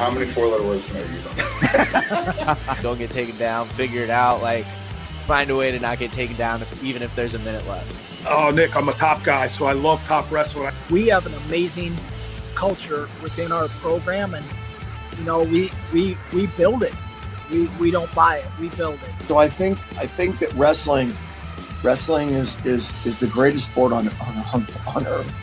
how many four-letter words can I use on that? Don't get taken down. Figure it out. Like, find a way to not get taken down, even if there's a minute left. Oh, Nick, I'm a top guy, so I love top wrestling. We have an amazing culture within our program, and you know, we build it. We don't buy it. We build it. So I think that wrestling is the greatest sport on earth.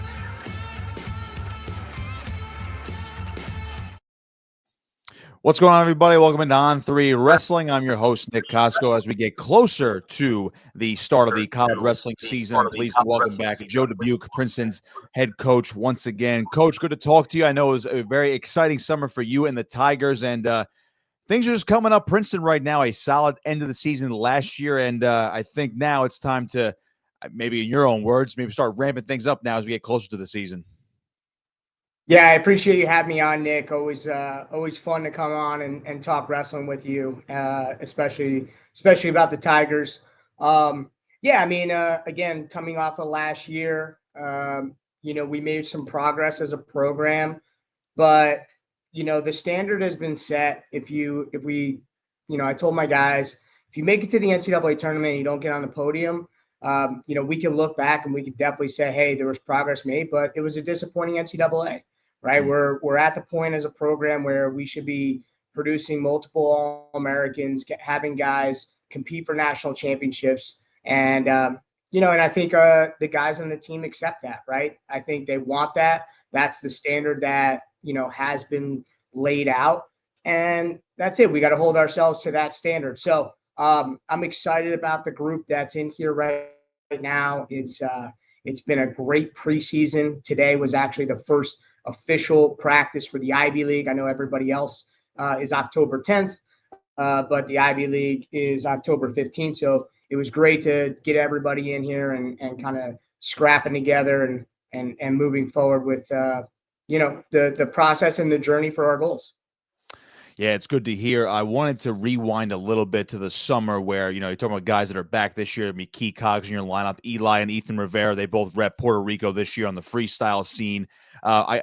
What's going on, everybody? Welcome to On3 Wrestling. I'm your host, Nick Kosko. As we get closer to the start of the college wrestling season, I'm pleased to welcome back Joe Dubuque, Princeton's head coach, once again. Coach, good to talk to you. I know it was a very exciting summer for you and the Tigers, and things are just coming up. Princeton right now, a solid end of the season last year, and I think now it's time to, maybe in your own words, maybe start ramping things up now as we get closer to the season. Yeah, I appreciate you having me on, Nick. Always fun to come on and talk wrestling with you, especially about the Tigers. Yeah, I mean, again, coming off of last year, we made some progress as a program, but the standard has been set. I told my guys, if you make it to the NCAA tournament and you don't get on the podium, we can look back and we can definitely say, hey, there was progress made, but it was a disappointing NCAA. Right. We're at the point as a program where we should be producing multiple All-Americans, having guys compete for national championships. And, and I think the guys on the team accept that. Right. I think they want that. That's the standard that, has been laid out. And that's it. We got to hold ourselves to that standard. So I'm excited about the group that's in here right now. It's been a great preseason. Today was actually the first official practice for the Ivy League. I know everybody else is October 10th, but the Ivy League is October 15th. So it was great to get everybody in here and kind of scrapping together and moving forward with, the process and the journey for our goals. Yeah, it's good to hear. I wanted to rewind a little bit to the summer where, you're talking about guys that are back this year. I mean, key cogs in your lineup, Eli and Ethan Rivera. They both rep Puerto Rico this year on the freestyle scene. I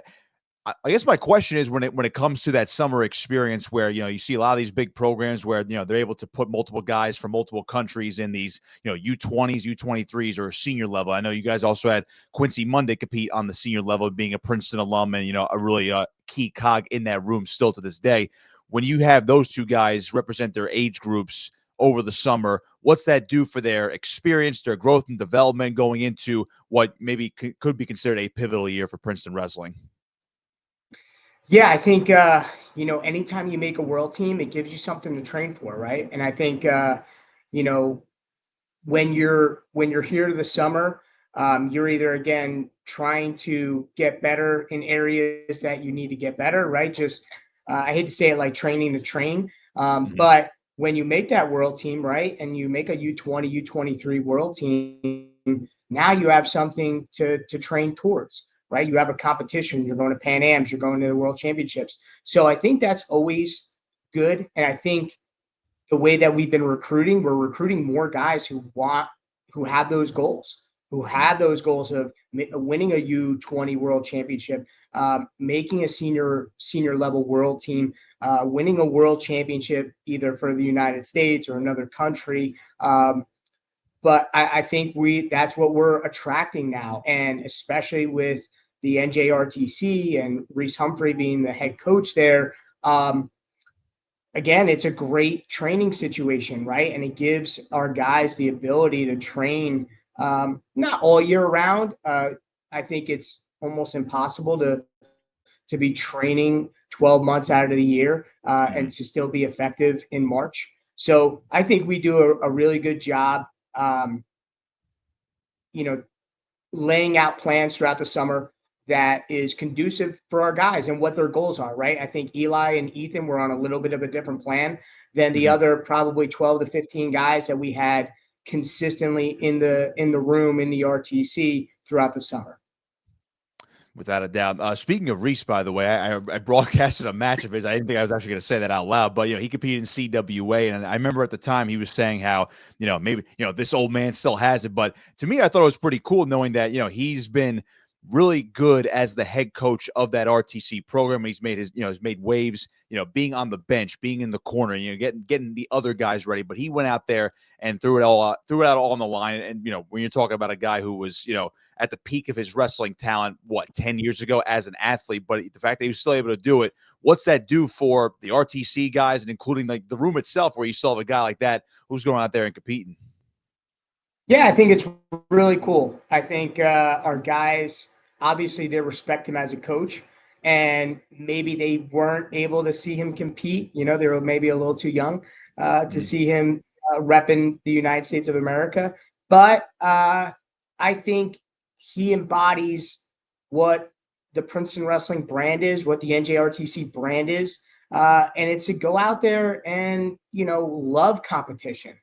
guess my question is when it comes to that summer experience where, you see a lot of these big programs where, they're able to put multiple guys from multiple countries in these, U20s, U23s or senior level. I know you guys also had Quincy Monday compete on the senior level, being a Princeton alum and, a really key cog in that room still to this day. When you have those two guys represent their age groups over the summer, what's that do for their experience, their growth and development going into what maybe could be considered a pivotal year for Princeton wrestling? Yeah, I think, anytime you make a world team, it gives you something to train for, right? And I think, when you're here this summer, you're either, again, trying to get better in areas that you need to get better, right? Just, I hate to say it like training to train, but when you make that world team, right, and you make a U20, U23 world team, now you have something to train towards. Right. You have a competition. You're going to Pan Ams. You're going to the World Championships. So I think that's always good. And I think the way that we're recruiting more guys who have those goals of winning a U20 World Championship, making a senior level world team, winning a world championship either for the United States or another country. But I think that's what we're attracting now. And especially with the NJRTC and Reese Humphrey being the head coach there, again, it's a great training situation, right? And it gives our guys the ability to train not all year round. I think it's almost impossible to be training 12 months out of the year and to still be effective in March. So I think we do a really good job laying out plans throughout the summer that is conducive for our guys and what their goals are, right? I think Eli and Ethan were on a little bit of a different plan than the other probably 12 to 15 guys that we had consistently in the room in the RTC throughout the summer. Without a doubt. Speaking of Reese, by the way, I broadcasted a match of his. I didn't think I was actually going to say that out loud, but he competed in CWA, and I remember at the time he was saying how maybe this old man still has it. But to me, I thought it was pretty cool knowing that he's been really good as the head coach of that RTC program. He's made he's made waves, being on the bench, being in the corner, getting the other guys ready. But he went out there and threw it out all on the line. And, when you're talking about a guy who was, at the peak of his wrestling talent, 10 years ago as an athlete, but the fact that he was still able to do it, what's that do for the RTC guys, and including like the room itself, where you still have a guy like that who's going out there and competing? Yeah, I think it's really cool. I think our guys, obviously they respect him as a coach, and maybe they weren't able to see him compete. They were maybe a little too young to see him repping the United States of America. But I think he embodies what the Princeton Wrestling brand is, what the NJRTC brand is. And it's to go out there and, love competition,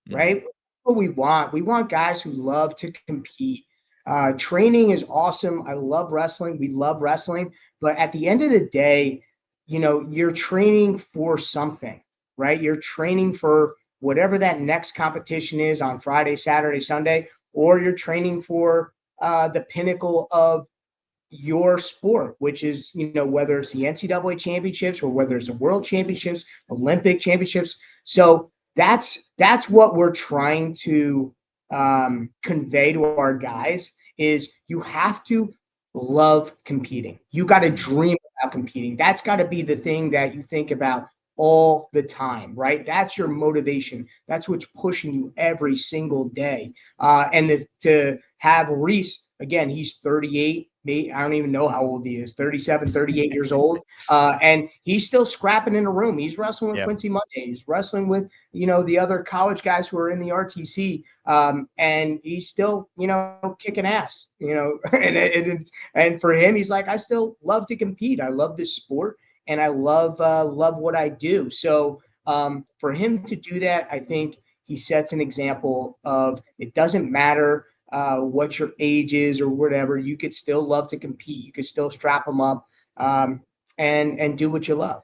right? What we want guys who love to compete. Training is awesome. I love wrestling. We love wrestling. But at the end of the day, you're training for something, right? You're training for whatever that next competition is on Friday, Saturday, Sunday, or you're training for the pinnacle of your sport, which is, whether it's the NCAA championships or whether it's the world championships, Olympic championships. So that's what we're trying to convey to our guys is you have to love competing. You got to dream about competing. That's got to be the thing that you think about all the time, right? That's your motivation. That's what's pushing you every single day. And to have Reese, again, he's 38. I don't even know how old he is, 37, 38 years old. And he's still scrapping in the room. He's wrestling with Quincy Monday. He's wrestling with, the other college guys who are in the RTC. And he's still, kicking ass, and for him, he's like, I still love to compete. I love this sport and I love what I do. So for him to do that, I think he sets an example of it doesn't matter what your age is or whatever, you could still love to compete. You could still strap them up and do what you love.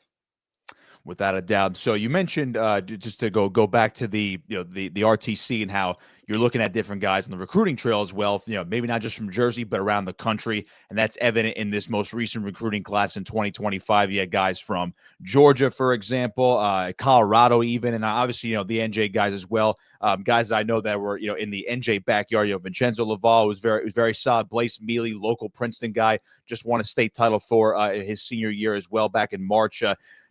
Without a doubt. So you mentioned just to go back to the the RTC and how you're looking at different guys on the recruiting trail as well. Maybe not just from Jersey, but around the country, and that's evident in this most recent recruiting class in 2025. You had guys from Georgia, for example, Colorado, even, and obviously the NJ guys as well. Guys that I know that were in the NJ backyard. Vincenzo Laval was very solid. Blaise Mealy, local Princeton guy, just won a state title for his senior year as well back in March.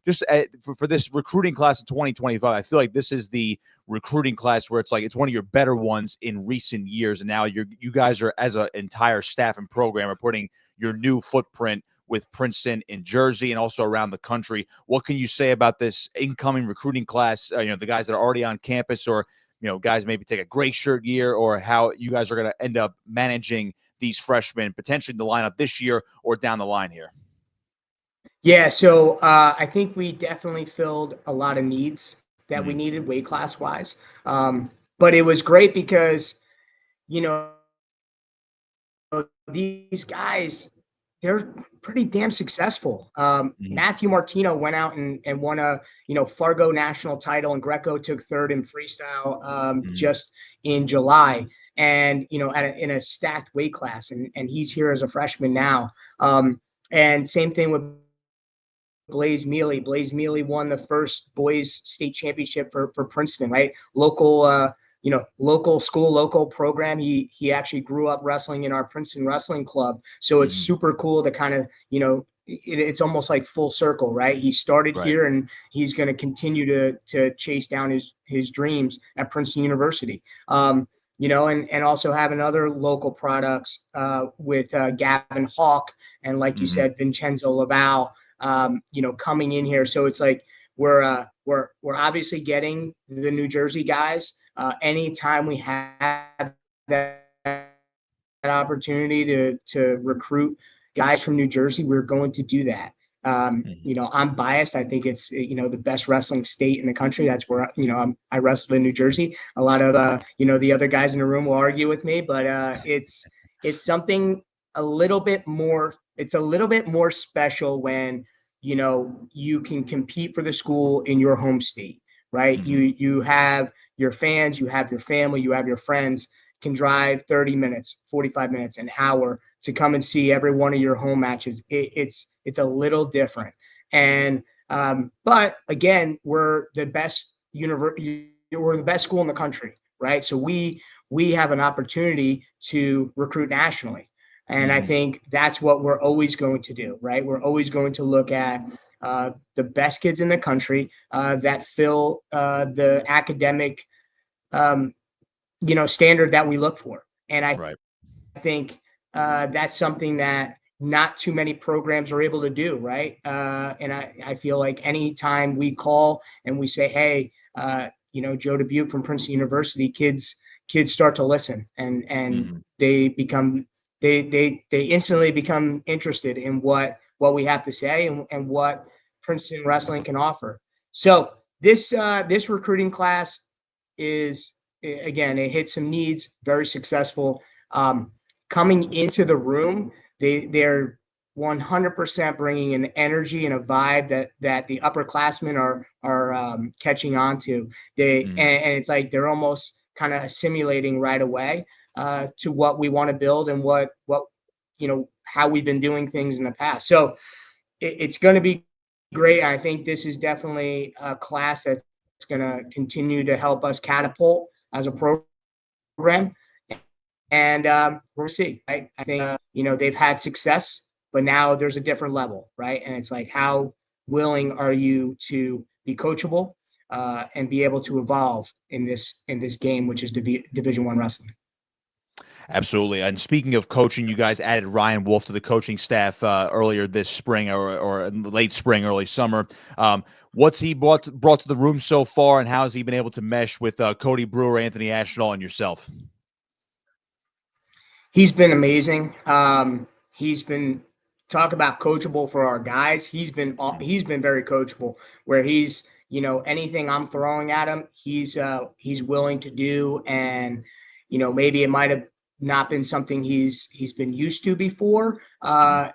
Just for this recruiting class of 2025, I feel like this is the recruiting class where it's one of your better ones in recent years. And now you guys are, as an entire staff and program, are putting your new footprint with Princeton in Jersey and also around the country. What can you say about this incoming recruiting class? The guys that are already on campus, or guys maybe take a gray shirt year, or how you guys are going to end up managing these freshmen potentially in the lineup this year or down the line here? Yeah, so I think we definitely filled a lot of needs that we needed weight class wise. But it was great because, these guys, they're pretty damn successful. Matthew Martino went out and won a, Fargo national title, and Greco took third in freestyle just in July. And, in a stacked weight class, and he's here as a freshman now. And same thing with Blaise Mealy. Blaise Mealy won the first boys state championship for Princeton, right? Local, local school, local program. He actually grew up wrestling in our Princeton Wrestling Club. So it's super cool to kind of, it's almost like full circle, right? He started here, and he's going to continue to chase down his dreams at Princeton University. And also having other local products with Gavin Hawk and, like you said, Vincenzo Laval, coming in here. So it's like we're obviously getting the New Jersey guys. Anytime we have that opportunity to recruit guys from New Jersey, we're going to do that. I'm biased. I think it's, the best wrestling state in the country. That's where, I wrestled in New Jersey. A lot of, the other guys in the room will argue with me, but it's something a little bit more. It's a little bit more special when, you can compete for the school in your home state, right? You have your fans, you have your family, you have your friends, can drive 30 minutes, 45 minutes, an hour to come and see every one of your home matches, it's a little different. And but again, we're the best we're the best school in the country, right? So we have an opportunity to recruit nationally. And I think that's what we're always going to do, right? We're always going to look at the best kids in the country that fill the academic, standard that we look for. And I think that's something that not too many programs are able to do, right? And I feel like anytime we call and we say, hey, Joe Dubuque from Princeton University, kids start to listen, and they instantly become interested in what we have to say and what Princeton wrestling can offer. So this recruiting class is, again, it hit some needs, very successful. Coming into the room, they're 100% bringing an energy and a vibe that the upperclassmen are catching on to. And it's like they're almost kind of assimilating right away to what we want to build and what how we've been doing things in the past. So it's going to be great. I think this is definitely a class that's going to continue to help us catapult as a program. And we'll see. Right? I think they've had success, but now there's a different level, right? And it's like, how willing are you to be coachable and be able to evolve in this game, which is Division I wrestling. Absolutely. And speaking of coaching, you guys added Ryan Wolf to the coaching staff earlier this spring or late spring, early summer. What's he brought to the room so far, and how has he been able to mesh with Cody Brewer, Anthony Ashnall, and yourself? He's been amazing. He's been, talk about coachable for our guys. He's been very coachable, where he's, anything I'm throwing at him, he's willing to do. And, maybe it might've not been something he's been used to before.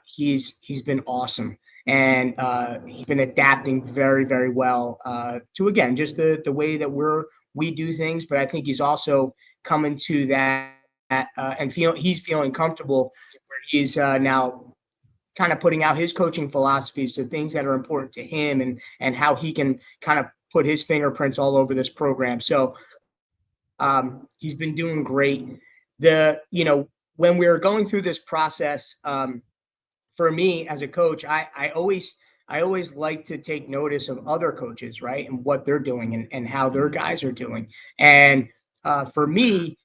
He's been awesome. And he's been adapting very, very well to, again, just the way that we do things. But I think he's also coming to that and he's feeling comfortable where he's now kind of putting out his coaching philosophies to things that are important to him and how he can kind of put his fingerprints all over this program. So he's been doing great. When we were going through this process, for me as a coach, I always like to take notice of other coaches, right? And what they're doing and how their guys are doing. And for me,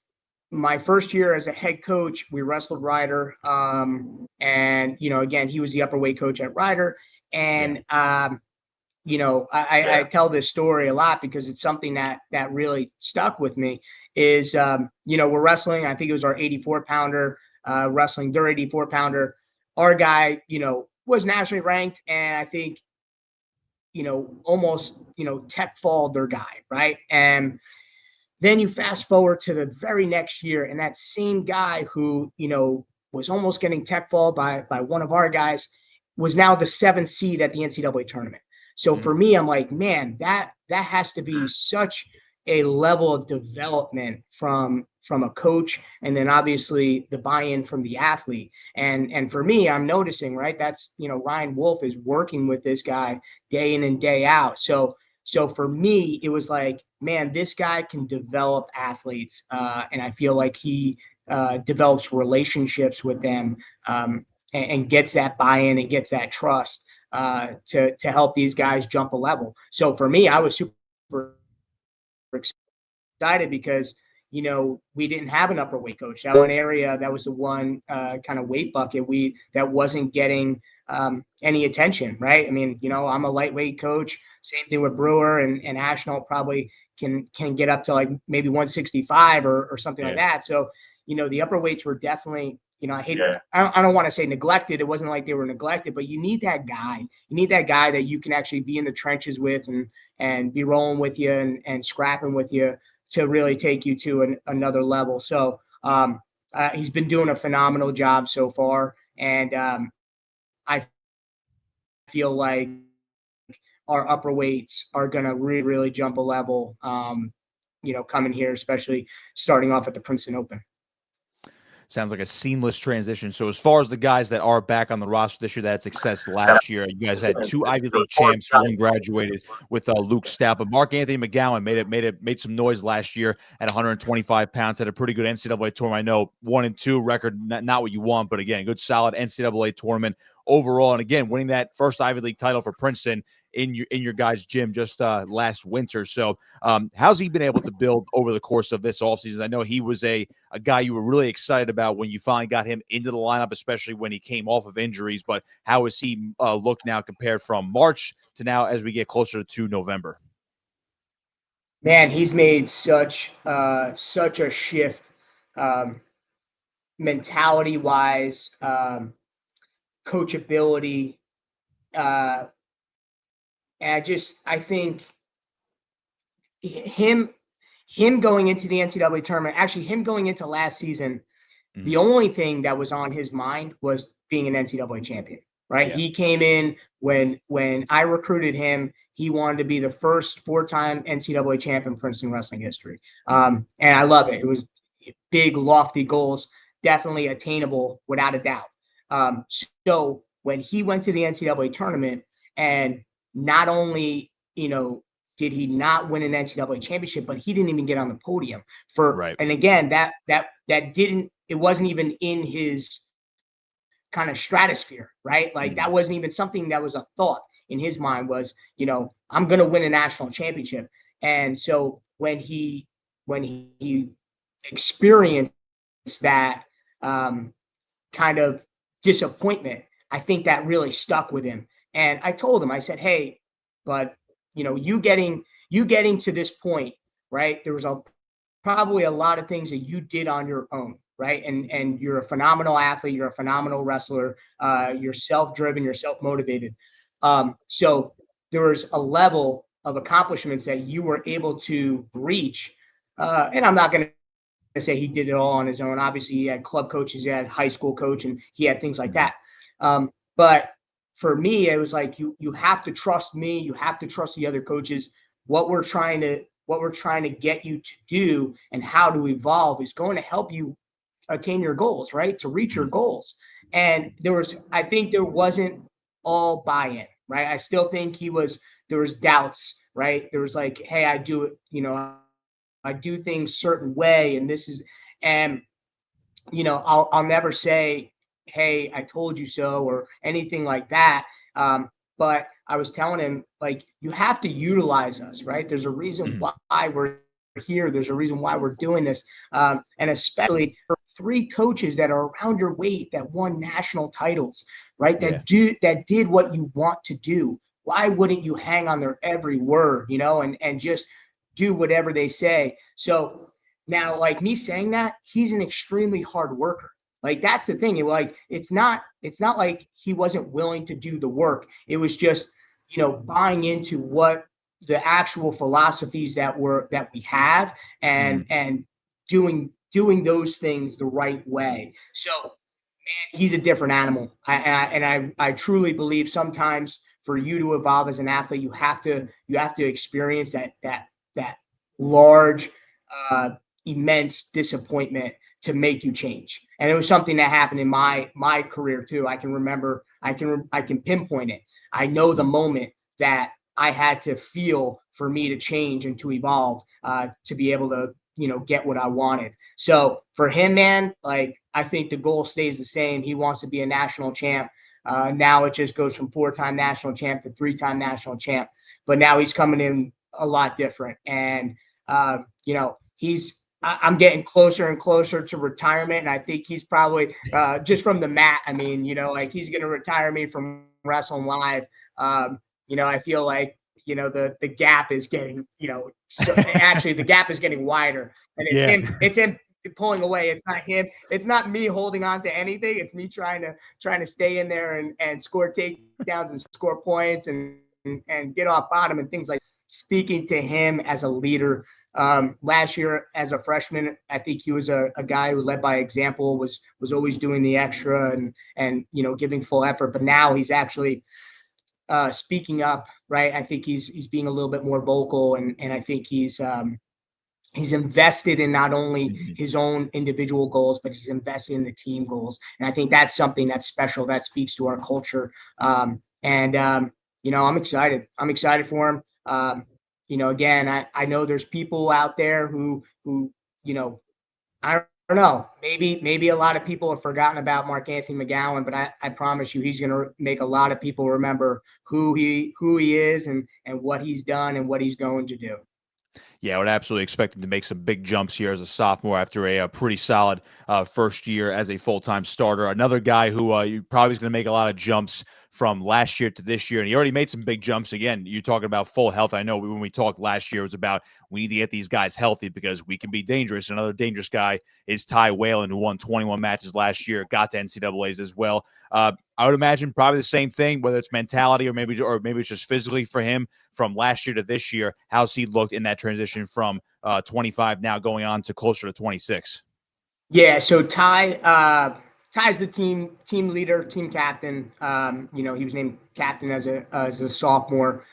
my first year as a head coach, we wrestled Ryder. And, again, he was the upper weight coach at Ryder. And, I tell this story a lot because it's something that really stuck with me is, we're wrestling. I think it was our 84 pounder, wrestling their 84 pounder. Our guy, was nationally ranked. And I think, almost, tech falled their guy. Right. And then you fast forward to the very next year, and that same guy who, was almost getting tech fall by one of our guys was now the 7th seed at the NCAA tournament. So for me, I'm like, man, that has to be such a level of development from a coach, and then obviously the buy-in from the athlete. And for me, I'm noticing, right, that's, Ryan Wolf is working with this guy day in and day out. So for me, it was like, man, this guy can develop athletes. And I feel like he develops relationships with them and gets that buy-in and gets that trust to help these guys jump a level. So for me, I was super excited because, we didn't have an upper weight coach. That one area, that was the one kind of weight bucket that wasn't getting any attention, right? I mean, I'm a lightweight coach. Same thing with Brewer and Ashnall probably can get up to like maybe 165 or something like that. So, the upper weights were definitely, I don't want to say neglected. It wasn't like they were neglected, but you need that guy. You need that guy that you can actually be in the trenches with and be rolling with you and scrapping with you to really take you to another level. So he's been doing a phenomenal job so far. And I feel like our upper weights are going to really, really jump a level coming here, especially starting off at the Princeton Open. Sounds like a seamless transition. So as far as the guys that are back on the roster this year that had success last year, you guys had 2 Ivy League champs. One graduated with Luke Stout, but Mark Anthony McGowan made some noise last year at 125 pounds. Had a pretty good NCAA tournament. I know 1-2 record, not what you want, but again, good solid NCAA tournament overall. And again, winning that first Ivy League title for Princeton in your guys' gym just last winter. So how's he been able to build over the course of this offseason? I know he was a guy you were really excited about when you finally got him into the lineup, especially when he came off of injuries. But how has he looked now compared from March to now as we get closer to November? Man, he's made such a shift mentality-wise, coachability, and I think him going into the NCAA tournament, actually him going into last season, the only thing that was on his mind was being an NCAA champion, right? Yeah. He came in when I recruited him, he wanted to be the first 4-time NCAA champion in Princeton wrestling history. And I love it. It was big, lofty goals, definitely attainable without a doubt. So when he went to the NCAA tournament, and not only, did he not win an NCAA championship, but he didn't even get on the podium and again, it wasn't even in his kind of stratosphere, right? Like that wasn't even something that was a thought in his mind was, I'm going to win a national championship. And so when he experienced that kind of disappointment, I think that really stuck with him. And I told him, I said, hey, but you getting to this point, right? There was probably a lot of things that you did on your own, right? And you're a phenomenal athlete, you're a phenomenal wrestler, you're self-driven, you're self-motivated. So there was a level of accomplishments that you were able to reach. And I'm not going to say he did it all on his own. Obviously, he had club coaches, he had high school coach, and he had things like that. But for me, it was like you have to trust me. You have to trust the other coaches. What we're trying to get you to do and how to evolve is going to help you attain your goals, right? To reach your goals. And I think there wasn't all buy-in, right? I still think there was doubts, right? There was like, hey, I do it, I do things certain way, and I'll never say, hey, I told you so, or anything like that. But I was telling him, like, you have to utilize us, right? There's a reason why we're here. There's a reason why we're doing this. And especially for 3 coaches that are around your weight that won national titles, right? That did what you want to do. Why wouldn't you hang on their every word, and just do whatever they say? So now, like me saying that, he's an extremely hard worker. Like, that's the thing. It's not like he wasn't willing to do the work. It was just, buying into what the actual philosophies that we have and doing those things the right way. So, man, he's a different animal. I truly believe sometimes for you to evolve as an athlete, you have to experience that large, immense disappointment to make you change. And it was something that happened in my career too. I can remember, I can pinpoint it. I know the moment that I had to feel for me to change and to evolve, to be able to, get what I wanted. So for him, man, like, I think the goal stays the same. He wants to be a national champ. Now it just goes from 4-time national champ to 3-time national champ, but now he's coming in a lot different. And, I'm getting closer and closer to retirement. And I think he's probably just from the mat. I mean, like, he's going to retire me from wrestling live. I feel like, the gap is getting, actually the gap is getting wider, and it's him pulling away. It's not him. It's not me holding on to anything. It's me trying to stay in there and score takedowns and score points and get off bottom and things like that. Speaking to him as a leader, last year as a freshman, I think he was a guy who led by example, was always doing the extra and giving full effort. But now he's actually speaking up, right? I think he's being a little bit more vocal, and I think he's he's invested in not only his own individual goals, but he's invested in the team goals. And I think that's something that's special, that speaks to our culture. You know, I'm excited. I'm excited for him. You know, again, I know there's people out there who, you know, I don't know, maybe a lot of people have forgotten about Mark Anthony McGowan, but I promise you, he's going to make a lot of people remember who he is and what he's done and what he's going to do. Yeah, I would absolutely expect him to make some big jumps here as a sophomore after a pretty solid first year as a full-time starter. Another guy who you probably is going to make a lot of jumps from last year to this year, and he already made some big jumps. Again, you're talking about full health. I know when we talked last year, it was about we need to get these guys healthy because we can be dangerous. Another dangerous guy is Ty Whalen, who won 21 matches last year, got to NCAAs as well. I would imagine probably the same thing, whether it's mentality or maybe it's just physically for him from last year to this year. How's he looked in that transition from 25 now going on to closer to 26? Yeah, so Ty's the team leader, team captain. You know, he was named captain as a sophomore.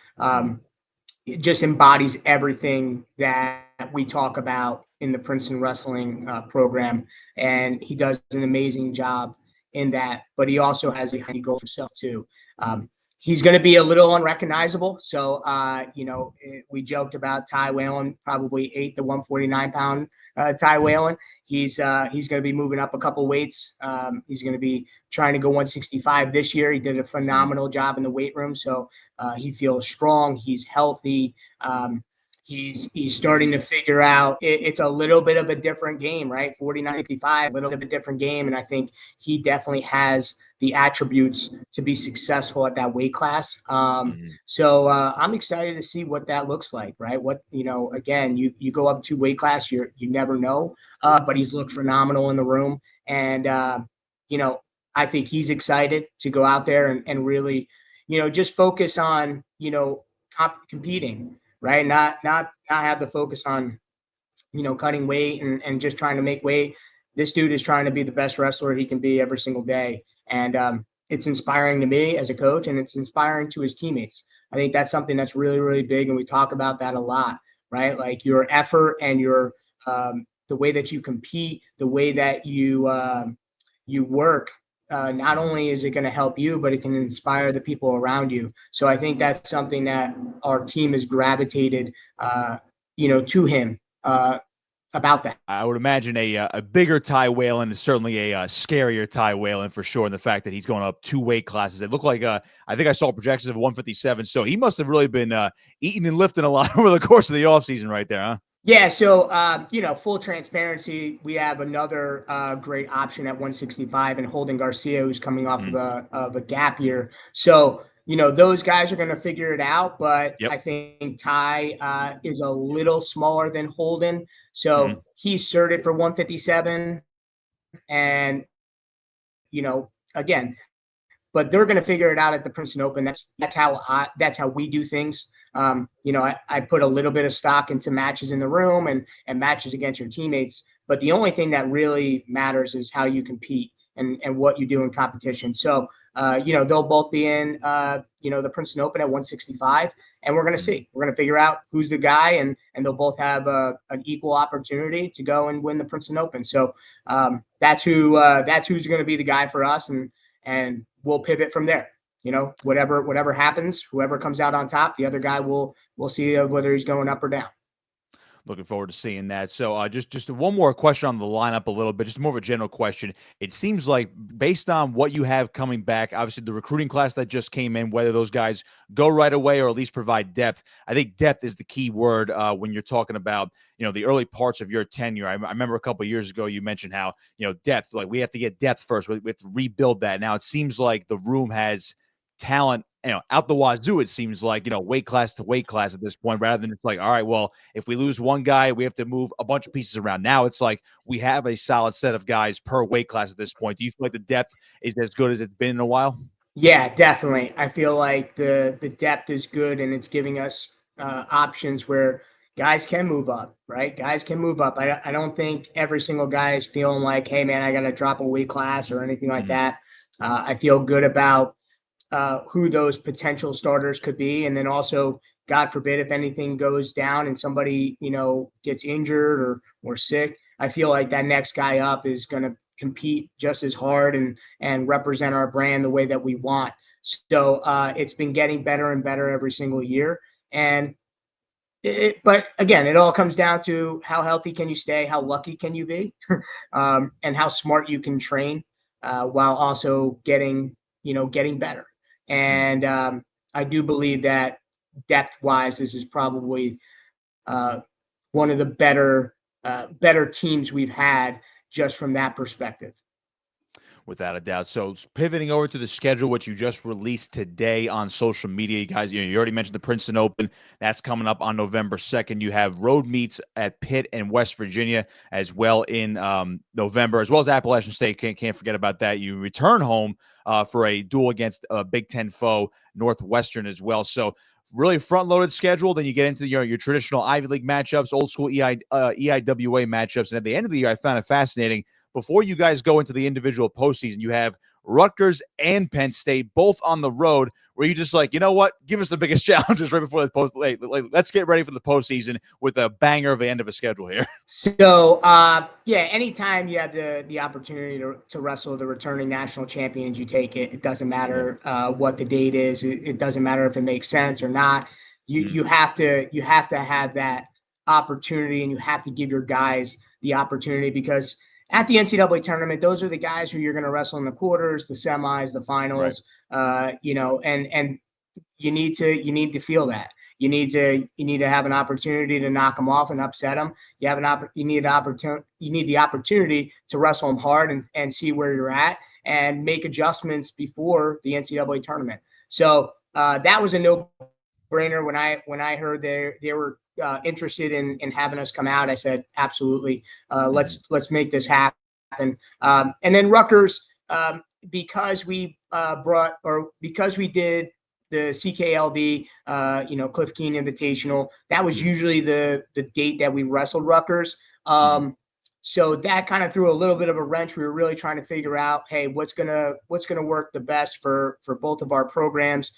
It just embodies everything that we talk about in the Princeton wrestling program, and he does an amazing job in that. But he also has a high goal for himself too. He's going to be a little unrecognizable. So, you know, we joked about Ty Whalen probably ate the 149-pound Ty Whalen. He's going to be moving up a couple weights. He's going to be trying to go 165 this year. He did a phenomenal job in the weight room. So he feels strong. He's healthy. He's starting to figure out it's a little bit of a different game, right? 49-55, a little bit of a different game. And I think he definitely has the attributes to be successful at that weight class. So I'm excited to see what that looks like, right? What, you know, again, you go up to weight class, you never know, but he's looked phenomenal in the room. And, you know, I think he's excited to go out there and really, you know, just focus on, you know, competing, right? Not have the focus on, you know, cutting weight and just trying to make weight. This dude is trying to be the best wrestler he can be every single day. And it's inspiring to me as a coach, and it's inspiring to his teammates. I think that's something that's really, really big. And we talk about that a lot, right? Like your effort and your the way that you compete, the way that you work. Not only is it going to help you, but it can inspire the people around you. So I think that's something that our team has gravitated, you know, to him about that. I would imagine a bigger Ty Whalen is certainly a scarier Ty Whalen for sure. And the fact that he's going up 2 weight classes, it looked like I think I saw projections of 157. So he must have really been eating and lifting a lot over the course of the offseason right there, huh? Yeah, so, you know, full transparency, we have another great option at 165 and Holden Garcia, who's coming off of a gap year. So, you know, those guys are going to figure it out, but I think Ty is a little smaller than Holden. So he's certed for 157. And, you know, again, but they're going to figure it out at the Princeton Open. That's how we do things. You know, I put a little bit of stock into matches in the room and matches against your teammates. But the only thing that really matters is how you compete and what you do in competition. So, you know, they'll both be in, you know, the Princeton Open at 165, and we're going to see. We're going to figure out who's the guy, and they'll both have an equal opportunity to go and win the Princeton Open. So that's who's going to be the guy for us, and we'll pivot from there. You know, whatever happens, whoever comes out on top, the other guy we'll see whether he's going up or down. Looking forward to seeing that. So just one more question on the lineup a little bit, just more of a general question. It seems like based on what you have coming back, obviously the recruiting class that just came in, whether those guys go right away or at least provide depth, I think depth is the key word when you're talking about, you know, the early parts of your tenure. I remember a couple of years ago, you mentioned how, you know, depth, like we have to get depth first. We have to rebuild that. Now it seems like the room has talent, you know, out the wazoo, it seems like, you know, weight class to weight class at this point, rather than it's like, all right, well, if we lose one guy, we have to move a bunch of pieces around. Now it's like we have a solid set of guys per weight class at this point. Do you feel like the depth is as good as it's been in a while? Yeah, definitely. I feel like the depth is good, and it's giving us options where guys can move up, right? Guys can move up. I don't think every single guy is feeling like, hey, man, I got to drop a weight class or anything like that. I feel good about who those potential starters could be. And then also, God forbid, if anything goes down and somebody, gets injured or sick, I feel like that next guy up is going to compete just as hard and represent our brand the way that we want. So it's been getting better and better every single year. And but again, it all comes down to how healthy can you stay, how lucky can you be, and how smart you can train while also getting better. And I do believe that depth-wise, this is probably one of the better teams we've had just from that perspective. Without a doubt. So pivoting over to the schedule, which you just released today on social media, you guys, you already mentioned the Princeton Open. That's coming up on November 2nd. You have road meets at Pitt and West Virginia as well in November, as well as Appalachian State. Can't forget about that. You return home for a duel against a Big Ten foe, Northwestern, as well. So really front-loaded schedule. Then you get into your traditional Ivy League matchups, old school EIWA matchups. And at the end of the year, I found it fascinating. Before you guys go into the individual postseason, you have Rutgers and Penn State both on the road, where you just like, you know what? Give us the biggest challenges right before the post. Let's get ready for the postseason with a banger of the end of a schedule here. So, anytime you have the opportunity to wrestle the returning national champions, you take it. It doesn't matter what the date is. It doesn't matter if it makes sense or not. You have to have that opportunity, and you have to give your guys the opportunity, because at the NCAA tournament, those are the guys who you're going to wrestle in the quarters, the semis, the finals, right. And you need to feel that. You need to have an opportunity to knock them off and upset them. You need the opportunity to wrestle them hard and see where you're at and make adjustments before the NCAA tournament. So that was a no-brainer when I heard they were interested in having us come out. I said, absolutely. Let's make this happen. And then Rutgers, because we did the CKLB, Cliff Keen Invitational, that was usually the date that we wrestled Rutgers. So that kind of threw a little bit of a wrench. We were really trying to figure out, hey, what's gonna work the best for both of our programs.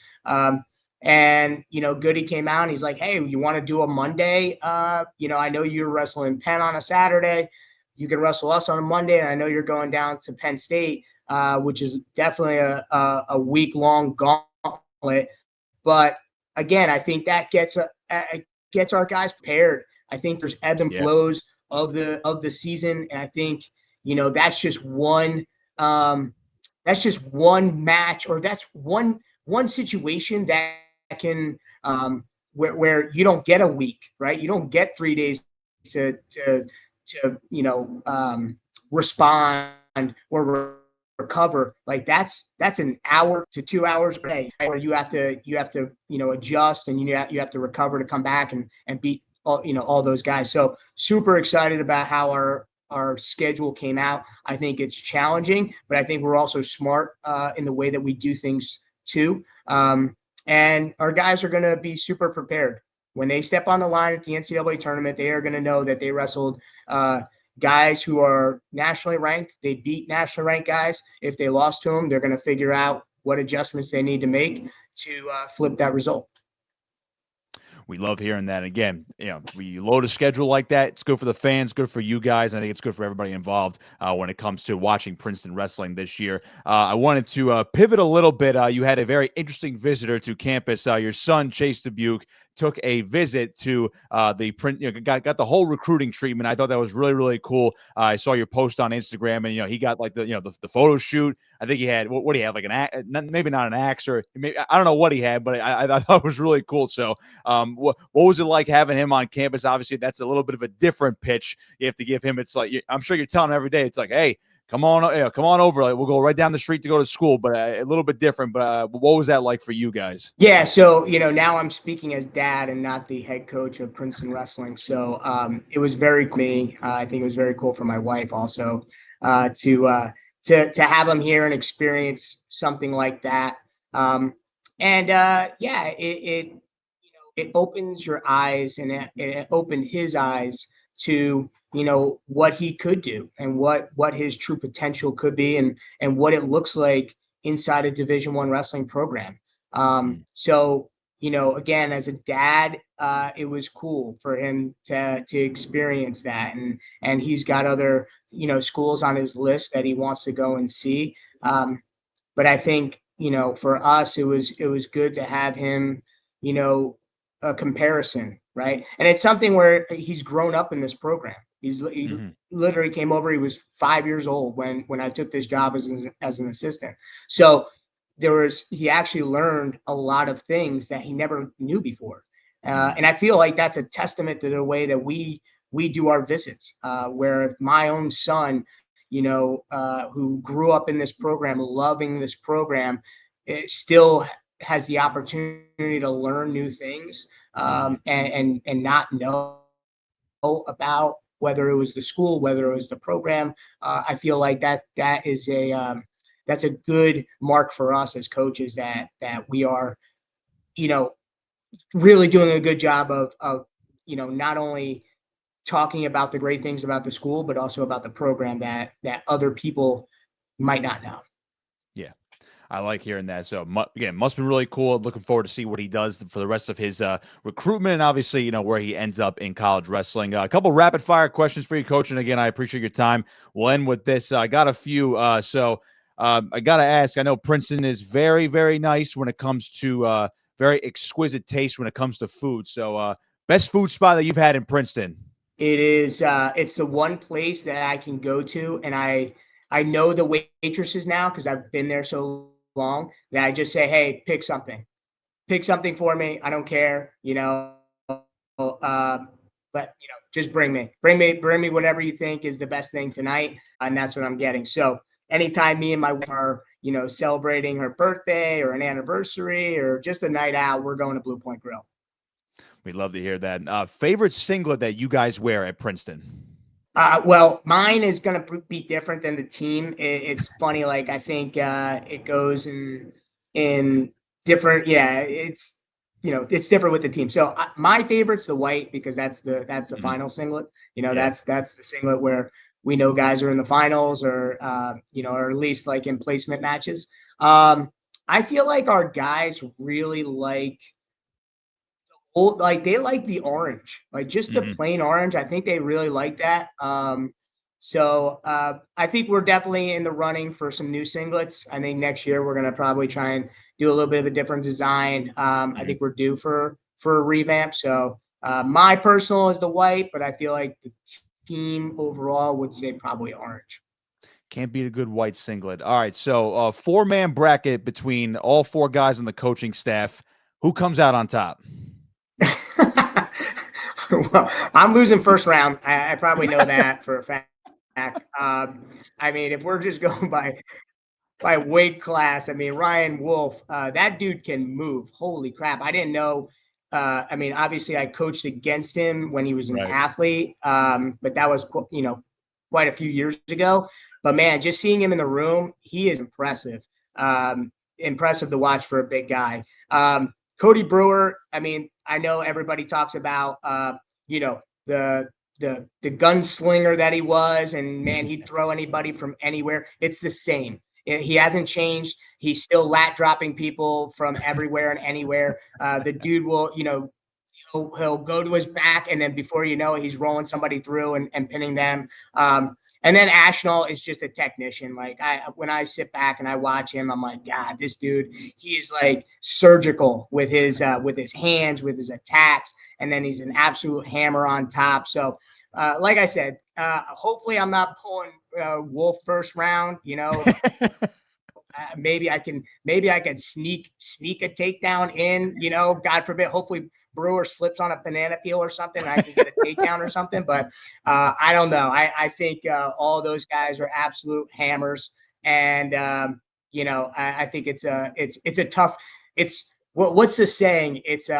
And, Goody came out and he's like, hey, you want to do a Monday? I know you're wrestling Penn on a Saturday. You can wrestle us on a Monday. And I know you're going down to Penn State, which is definitely a week-long gauntlet. But again, I think that gets our guys prepared. I think there's ebbs and flows of the season. And I think, that's just one match, or that's one situation that can where you don't get a week, right? You don't get 3 days to respond or recover. Like that's an hour to 2 hours a day where you have to adjust, and you have to recover to come back and beat all those guys. So super excited about how our schedule came out. I think it's challenging, but I think we're also smart in the way that we do things too. And our guys are going to be super prepared. When they step on the line at the NCAA tournament, they are going to know that they wrestled guys who are nationally ranked. They beat nationally ranked guys. If they lost to them, they're going to figure out what adjustments they need to make to flip that result. We love hearing that. Again, we load a schedule like that. It's good for the fans, good for you guys, and I think it's good for everybody involved when it comes to watching Princeton wrestling this year. I wanted to pivot a little bit. You had a very interesting visitor to campus. Your son, Chase Dubuque, took a visit to the print. Got the whole recruiting treatment. I thought that was really, really cool. I saw your post on Instagram, and he got like the photo shoot. I think he had what do you have, like maybe not an axe, or maybe, I don't know what he had, but I thought it was really cool. So what was it like having him on campus? Obviously, that's a little bit of a different pitch you have to give him. It's like, I'm sure you're telling him every day. It's like, hey, come on over. Like, we'll go right down the street to go to school, but a little bit different. But what was that like for you guys? Yeah. So, now I'm speaking as dad and not the head coach of Princeton Wrestling. So it was very cool for me. I think it was very cool for my wife also to have him here and experience something like that. It opens your eyes, and it opened his eyes to what he could do and what his true potential could be, and what it looks like inside a Division I wrestling program. So again, as a dad, it was cool for him to experience that. And he's got other, schools on his list that he wants to go and see. But I think, for us, it was good to have him, a comparison, right? And it's something where he's grown up in this program. He literally came over. He was 5 years old when I took this job as an assistant. So he actually learned a lot of things that he never knew before. And I feel like that's a testament to the way that we do our visits, where if my own son, who grew up in this program, loving this program, it still has the opportunity to learn new things, and not know about whether it was the school, whether it was the program. I feel like that is that's a good mark for us as coaches, that we are, really doing a good job of not only talking about the great things about the school, but also about the program that other people might not know. Yeah, I like hearing that. So again, must be really cool. Looking forward to see what he does for the rest of his recruitment, and obviously, where he ends up in college wrestling. A couple rapid fire questions for you, Coach. And again, I appreciate your time. We'll end with this. I got a few. I got to ask. I know Princeton is very, very nice when it comes to very exquisite taste when it comes to food. So, best food spot that you've had in Princeton? It is. It's the one place that I can go to, and I know the waitresses now because I've been there so long that I just say, "Hey, pick something for me. I don't care, but just bring me whatever you think is the best thing tonight," and that's what I'm getting. So anytime me and my wife are, celebrating her birthday or an anniversary or just a night out, we're going to Blue Point Grill. We'd love to hear that. Favorite singlet that you guys wear at Princeton? Well, mine is going to be different than the team. It's funny. Like, I think it goes in different. Yeah, it's different with the team. So my favorite's the white because that's the final singlet. That's the singlet where we know guys are in the finals or or at least like in placement matches. I feel like our guys really they like the orange, like just the plain orange. I think they really like that. So I think we're definitely in the running for some new singlets. I think next year we're going to probably try and do a little bit of a different design. I think we're due for a revamp. So my personal is the white, but I feel like the team overall would say probably orange. Can't beat a good white singlet. All right, so 4-man bracket between all 4 guys on the coaching staff. Who comes out on top? Well, I'm losing first round. I probably know that for a fact. I mean, if we're just going by weight class, I mean, Ryan Wolf, that dude can move. Holy crap. I didn't know. I mean, obviously I coached against him when he was an athlete. But that was, quite a few years ago. But man, just seeing him in the room, he is impressive. Impressive to watch for a big guy. Cody Brewer, I mean, I know everybody talks about, the gunslinger that he was, and man, he'd throw anybody from anywhere. It's the same. He hasn't changed. He's still lat dropping people from everywhere and anywhere. The dude will, he'll go to his back, and then before you know it, he's rolling somebody through and pinning them. And then Ashnell is just a technician. Like when I sit back and I watch him, I'm like, God, this dude, he is like surgical with his hands, with his attacks, and then he's an absolute hammer on top. So, like I said, hopefully I'm not pulling Wolf first round. Maybe I can sneak a takedown in. God forbid. Hopefully Brewer slips on a banana peel or something, and I can get a takedown or something. But I don't know. I think all those guys are absolute hammers, and I think it's a tough. What's the saying? It's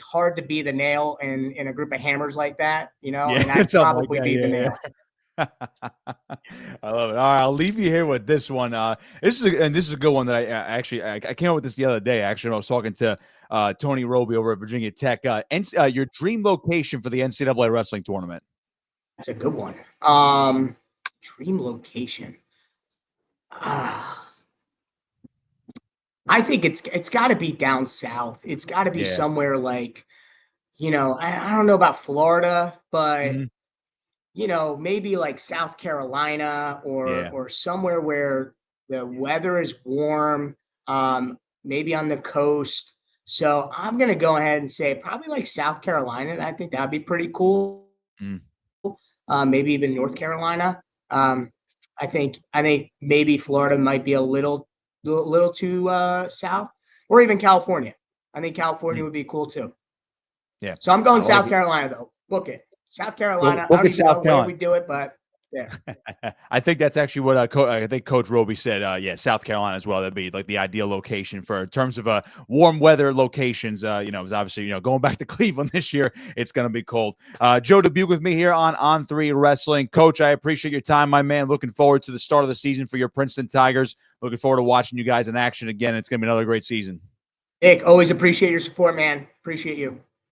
hard to be the nail in a group of hammers like that. And I'd probably be the nail. I love it. All right, I'll leave you here with this one. This is a good one that I came up with this the other day. Actually, I was talking to Tony Roby over at Virginia Tech. Your dream location for the NCAA wrestling tournament? That's a good one. Dream location. I think it's got to be down south. It's got to be Yeah. somewhere like, I don't know about Florida, but maybe like South Carolina or somewhere where the weather is warm, maybe on the coast. So I'm gonna go ahead and say probably like South Carolina. I think that'd be pretty cool. Maybe even North Carolina. I think maybe Florida might be a little too south, or even California. I think California would be cool too. Yeah. So I'm going South Carolina though. Book it. South Carolina. I don't even know where we do it, but there. I think that's actually what I think Coach Roby said. Yeah, South Carolina as well. That'd be like the ideal location for in terms of warm weather locations. It's obviously going back to Cleveland this year. It's going to be cold. Joe Dubuque with me here on On3 Wrestling. Coach, I appreciate your time, my man. Looking forward to the start of the season for your Princeton Tigers. Looking forward to watching you guys in action again. It's going to be another great season. Nick, always appreciate your support, man. Appreciate you.